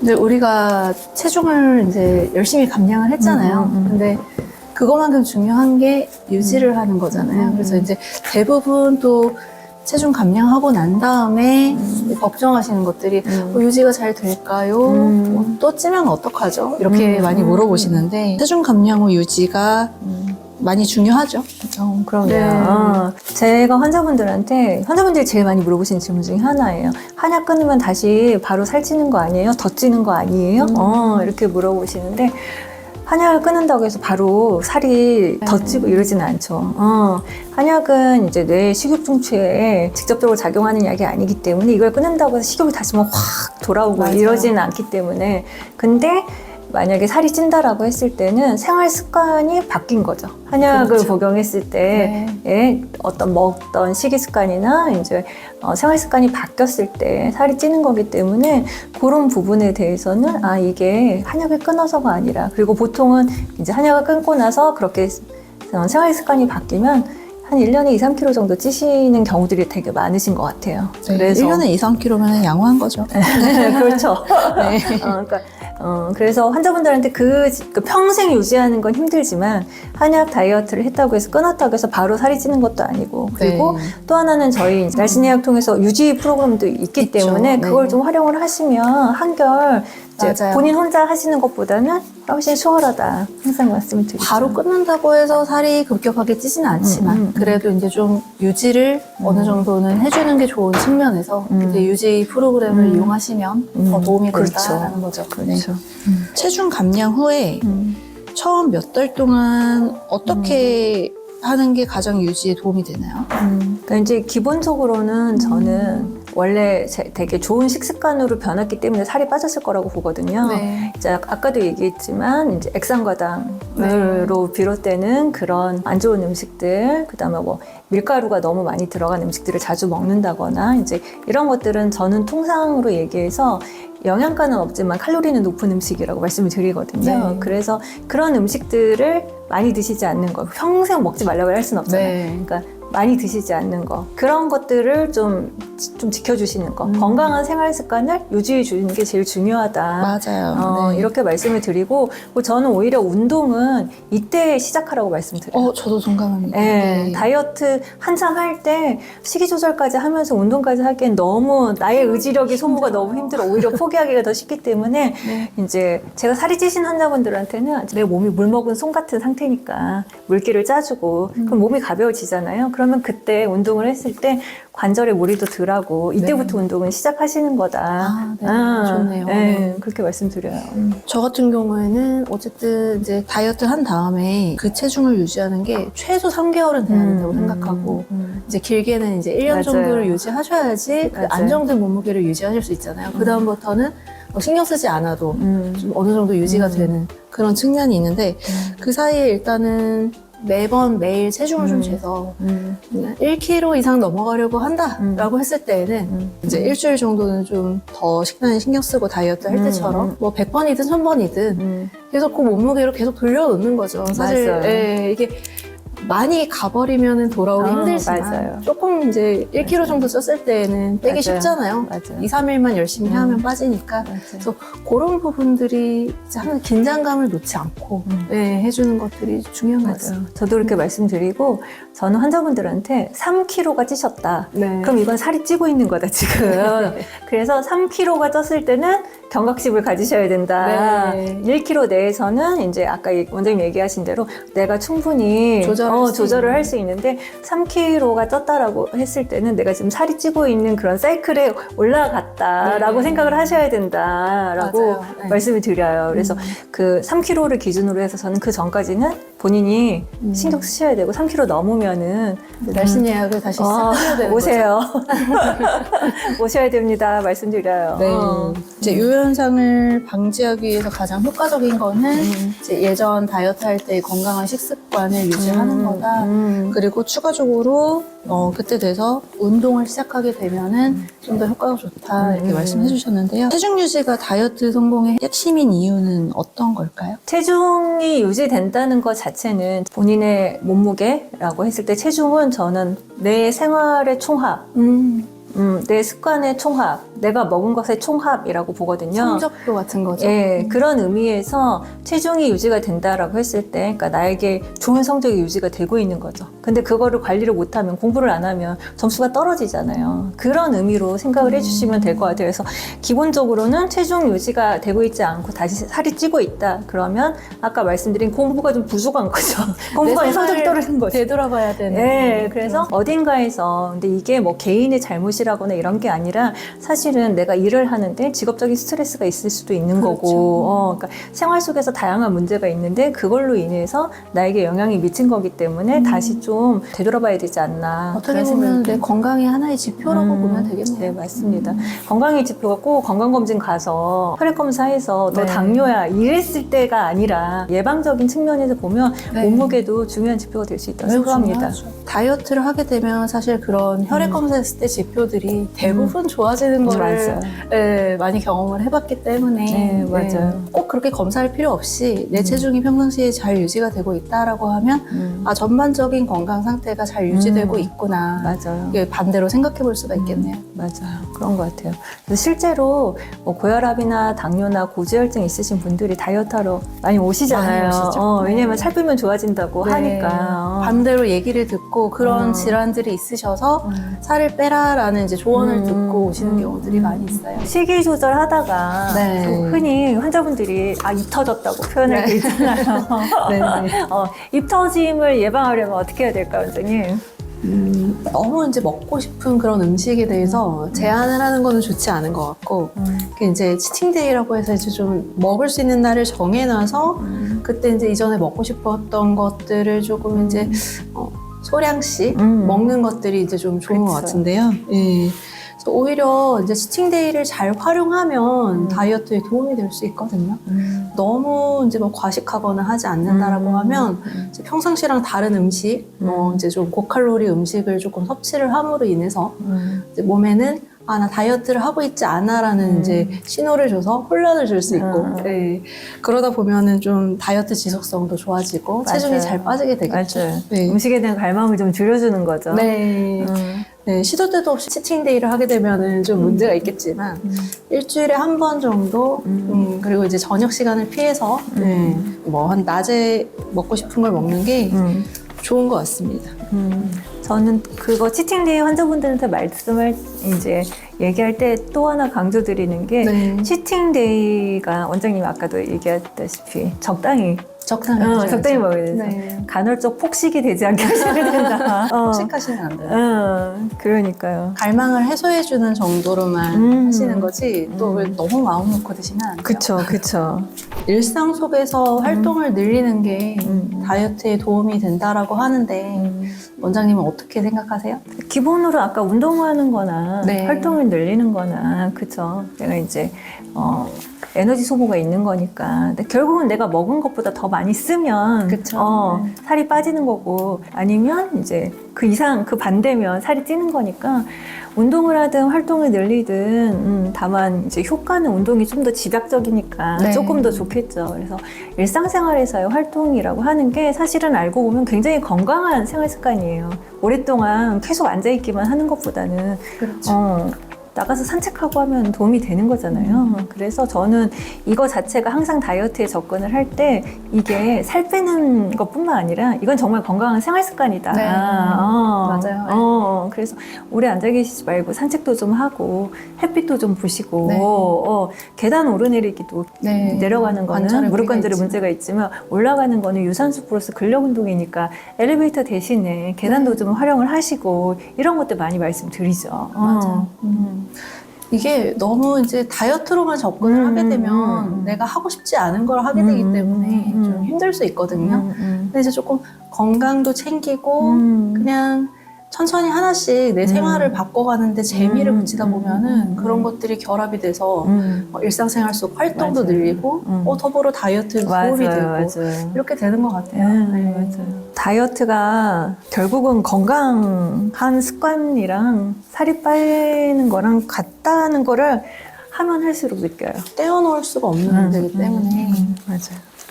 근데 우리가 체중을 이제 열심히 감량을 했잖아요. 근데 그거만큼 중요한 게 유지를 하는 거잖아요. 그래서 이제 대부분 또 체중 감량하고 난 다음에 걱정하시는 것들이 유지가 잘 될까요? 또 찌면 어떡하죠? 이렇게 많이 물어보시는데 체중 감량 후 유지가 많이 중요하죠. 그럼요. 네. 제가 환자분들이 제일 많이 물어보시는 질문 중에 하나예요. 한약 끊으면 다시 바로 살찌는 거 아니에요? 더 찌는 거 아니에요? 이렇게 물어보시는데 한약을 끊는다고 해서 바로 살이 더 찌고 이러지는 않죠. 한약은 이제 뇌 식욕 중추에 직접적으로 작용하는 약이 아니기 때문에 이걸 끊는다고 해서 식욕이 다시 막 확 돌아오고 맞아요. 이러지는 않기 때문에. 근데 만약에 살이 찐다라고 했을 때는 생활 습관이 바뀐 거죠. 한약을 그렇죠. 복용했을 때 어떤 먹던 식이 습관이나 이제 생활 습관이 바뀌었을 때 살이 찌는 거기 때문에 그런 부분에 대해서는 이게 한약을 끊어서가 아니라, 그리고 보통은 이제 한약을 끊고 나서 그렇게 생활 습관이 바뀌면 한 1년에 2, 3kg 정도 찌시는 경우들이 되게 많으신 것 같아요. 네, 그래서 1년에 2, 3kg면 양호한 거죠. 그렇죠. 네. 그래서 환자분들한테 그 평생 유지하는 건 힘들지만 한약 다이어트를 했다고 해서 끊었다고 해서 바로 살이 찌는 것도 아니고, 그리고 네. 또 하나는 저희 날씬의학 통해서 유지 프로그램도 있기 있죠. 때문에 그걸 네. 좀 활용을 하시면 한결 이제 맞아요. 본인 혼자 하시는 것보다는 훨씬 수월하다, 항상 말씀을 드리죠. 바로 끊는다고 해서 살이 급격하게 찌지는 않지만 그래도 이제 좀 유지를 어느 정도는 해주는 게 좋은 측면에서 이제 유지 프로그램을 이용하시면 더 도움이 된다는 거죠. 그렇죠. 체중 감량 후에 처음 몇 달 동안 어떻게 하는 게 가장 유지에 도움이 되나요? 그러니까 이제 기본적으로는 저는 원래 되게 좋은 식습관으로 변했기 때문에 살이 빠졌을 거라고 보거든요. 네. 이제 아까도 얘기했지만 이제 액상과당으로 비롯되는 그런 안 좋은 음식들, 그다음에 뭐 밀가루가 너무 많이 들어간 음식들을 자주 먹는다거나 이제 이런 것들은 저는 통상으로 얘기해서 영양가는 없지만 칼로리는 높은 음식이라고 말씀을 드리거든요. 네. 그래서 그런 음식들을 많이 드시지 않는 거, 평생 먹지 말라고 할 수는 없잖아요. 네. 그러니까 많이 드시지 않는 거, 그런 것들을 좀 지켜주시는 거, 건강한 생활 습관을 유지해 주는 게 제일 중요하다. 맞아요. 네. 이렇게 말씀을 드리고, 저는 오히려 운동은 이때 시작하라고 말씀드려요. 저도 동감합니다. 네, 다이어트 한참 할 때 식이 조절까지 하면서 운동까지 하기엔 너무 나의 의지력이 소모가 너무 힘들어. 오히려 포기하기가 더 쉽기 때문에 네. 이제 제가 살이 찌신 환자분들한테는 내 몸이 물 먹은 솜 같은 상태니까 물기를 짜주고 그럼 몸이 가벼워지잖아요. 그러면 그때 운동을 했을 때 관절에 무리도 덜하고 이때부터 운동은 시작하시는 거다. 네. 좋네요. 네, 그렇게 말씀드려요. 저 같은 경우에는 어쨌든 이제 다이어트 한 다음에 그 체중을 유지하는 게 최소 3개월은 돼야 된다고 생각하고 이제 길게는 이제 1년 맞아요. 정도를 유지하셔야지 그 맞아요. 안정된 몸무게를 유지하실 수 있잖아요. 그 다음부터는 신경 쓰지 않아도 좀 어느 정도 유지가 되는 그런 측면이 있는데 그 사이에 일단은 매일 체중을 좀 재서 1kg 이상 넘어가려고 한다라고 했을 때에는 이제 일주일 정도는 좀 더 식단에 신경 쓰고 다이어트 할 때처럼 뭐 100번이든 1000번이든 계속 그 몸무게로 계속 돌려놓는 거죠. 사실 맞아요. 이게 많이 가버리면 돌아오기 힘들지만 맞아요. 조금 이제 1kg 정도 쪘을 때는 빼기 맞아요. 쉽잖아요. 맞아요. 2, 3일만 열심히 하면 빠지니까. 그래서 그런 부분들이 이제 항상 긴장감을 놓지 않고 해주는 것들이 중요한 것 같아요. 저도 그렇게 말씀드리고, 저는 환자분들한테 3kg가 찌셨다. 네. 그럼 이건 살이 찌고 있는 거다, 지금. 그래서 3kg가 쪘을 때는 경각심을 가지셔야 된다. 네. 1kg 내에서는 이제 아까 원장님 얘기하신 대로 내가 충분히 조절을 할 수 있는데 3kg가 쪘다라고 했을 때는 내가 지금 살이 찌고 있는 그런 사이클에 올라갔다라고 생각을 하셔야 된다라고 맞아요. 네. 말씀을 드려요. 그래서 그 3kg를 기준으로 해서 저는 그 전까지는 본인이 신경 쓰셔야 되고 3kg 넘으면은 날씬 예약을 다시 시작해야 되는 오세요. 오셔야 됩니다. 말씀드려요. 네. 이제 요 현상을 방지하기 위해서 가장 효과적인 거는 이제 예전 다이어트 할 때 건강한 식습관을 유지하는 거다. 그리고 추가적으로 그때 돼서 운동을 시작하게 되면은 좀 더 효과가 좋다 이렇게 말씀해 주셨는데요. 체중 유지가 다이어트 성공의 핵심인 이유는 어떤 걸까요? 체중이 유지된다는 것 자체는 본인의 몸무게라고 했을 때 체중은 저는 내 생활의 총합, 내 습관의 총합, 내가 먹은 것의 총합이라고 보거든요. 성적표 같은 거죠. 예, 그런 의미에서 체중이 유지가 된다라고 했을 때, 그러니까 나에게 좋은 성적이 유지가 되고 있는 거죠. 근데 그거를 관리를 못하면, 공부를 안 하면 점수가 떨어지잖아요. 그런 의미로 생각을 해주시면 될 것 같아요. 그래서 기본적으로는 체중 유지가 되고 있지 않고 다시 살이 찌고 있다. 그러면 아까 말씀드린 공부가 좀 부족한 거죠. 공부가 성적이 떨어진 거죠. 되돌아봐야 되는. 네, 그래서 어딘가에서, 근데 이게 뭐 개인의 잘못이라거나 이런 게 아니라 사실은 내가 일을 하는데 직업적인 스트레스가 있을 수도 있는 그렇죠. 거고, 그러니까 생활 속에서 다양한 문제가 있는데 그걸로 인해서 나에게 영향이 미친 거기 때문에 다시 좀 되돌아봐야 되지 않나. 어떻게 그런 보면 생각이 내 건강의 하나의 지표라고 보면 되겠네요. 네, 맞습니다. 건강의 지표가 꼭 건강검진 가서 혈액검사해서 너 네. 당뇨야 이랬을 때가 아니라 예방적인 측면에서 보면 네. 몸무게도 중요한 지표가 될 수 있다고 매우 생각합니다. 중요하죠. 다이어트를 하게 되면 사실 그런 혈액 검사했을 때 지표들이 대부분 좋아지는 거를 맞아요. 예, 많이 경험을 해봤기 때문에 네, 맞아요. 꼭 그렇게 검사할 필요 없이 내 체중이 평상시에 잘 유지가 되고 있다라고 하면 아 전반적인 건강 상태가 잘 유지되고 있구나. 맞아요. 이게 반대로 생각해 볼 수가 있겠네요. 맞아요. 그런 것 같아요. 그래서 실제로 뭐 고혈압이나 당뇨나 고지혈증 있으신 분들이 다이어트하러 많이 오시잖아요. 많이 오시죠. 왜냐면 살 빼면 좋아진다고 네. 하니까. 반대로 얘기를 듣고 그런 질환들이 있으셔서 살을 빼라라는 이제 조언을 듣고 오시는 경우들이 많이 있어요. 식이 조절하다가 네. 흔히 환자분들이 입 터졌다고 표현할 때 있잖아요. 네. 입 터짐을 예방하려면 어떻게 해야 될까요, 원장님? 너무 이제 먹고 싶은 그런 음식에 대해서 제한을 하는 거는 좋지 않은 것 같고, 그 이제 치팅데이라고 해서 이제 좀 먹을 수 있는 날을 정해놔서 그때 이제 이전에 먹고 싶었던 것들을 조금 이제 소량씩 먹는 것들이 이제 좀 좋은 것 그쵸. 같은데요. 예. 그래서 오히려 이제 치팅데이를 잘 활용하면 다이어트에 도움이 될 수 있거든요. 너무 이제 뭐 과식하거나 하지 않는다라고 하면 이제 평상시랑 다른 음식, 이제 좀 고칼로리 음식을 조금 섭취를 함으로 인해서 이제 몸에는 아, 나 다이어트를 하고 있지 않아라는 이제 신호를 줘서 혼란을 줄 수 있고, 네. 그러다 보면은 좀 다이어트 지속성도 좋아지고 체중이 맞아요. 잘 빠지게 되겠죠. 맞아요. 네. 음식에 대한 갈망을 좀 줄여주는 거죠. 네. 네, 시도 때도 없이 치팅데이를 하게 되면은 좀 문제가 있겠지만 일주일에 한 번 정도 그리고 이제 저녁 시간을 피해서 뭐 한 낮에 먹고 싶은 걸 먹는 게 좋은 것 같습니다. 저는 그거 치팅데이 환자분들한테 말씀을 이제 얘기할 때 또 하나 강조드리는 게 네. 치팅데이가 원장님 아까도 얘기했다시피 적당히 적당히 적당히 먹어야 돼서 네. 간헐적 폭식이 되지 않게 하셔야 된다. 폭식하시면 안 돼요. 그러니까요. 갈망을 해소해주는 정도로만 하시는 거지 또 왜 너무 마음 놓고 드시면 안 돼요. 그쵸. 일상 속에서 활동을 늘리는 게 다이어트에 도움이 된다라고 하는데 원장님은 어떻게 생각하세요? 기본으로 아까 운동하는 거나 네. 활동을 늘리는 거나 그쵸. 내가 이제 에너지 소모가 있는 거니까. 근데 결국은 내가 먹은 것보다 더 많이 쓰면 그쵸. 살이 빠지는 거고 아니면 이제 그 이상 그 반대면 살이 찌는 거니까 운동을 하든 활동을 늘리든 다만 이제 효과는 운동이 좀 더 집약적이니까 네. 조금 더 좋겠죠. 그래서 일상생활에서의 활동이라고 하는 게 사실은 알고 보면 굉장히 건강한 생활 습관이에요. 오랫동안 계속 앉아있기만 하는 것보다는 그렇죠. 나가서 산책하고 하면 도움이 되는 거잖아요. 그래서 저는 이거 자체가 항상 다이어트에 접근을 할 때 이게 살 빼는 것뿐만 아니라 이건 정말 건강한 생활 습관이다. 네. 맞아요. 그래서 오래 앉아 계시지 말고 산책도 좀 하고 햇빛도 좀 보시고 네. 계단 오르내리기도 네. 내려가는 거는 관절에 무릎 관절에 무리가 문제가 있지만 올라가는 거는 유산소 플러스 근력 운동이니까 엘리베이터 대신에 계단도 좀 활용을 하시고 이런 것들 많이 말씀드리죠. 맞아요. 이게 너무 이제 다이어트로만 접근을 하게 되면 내가 하고 싶지 않은 걸 하게 되기 때문에 좀 힘들 수 있거든요. 근데 이제 조금 건강도 챙기고 그냥 천천히 하나씩 내 생활을 바꿔가는데 재미를 붙이다 보면은 그런 것들이 결합이 돼서 일상생활 속 활동도 맞아요. 늘리고 더불어 다이어트에 도움이 되고 이렇게 되는 것 같아요. 맞아요. 다이어트가 결국은 건강한 습관이랑 살이 빠지는 거랑 같다는 거를 하면 할수록 느껴요. 떼어놓을 수가 없는 문제이기 때문에 맞아요.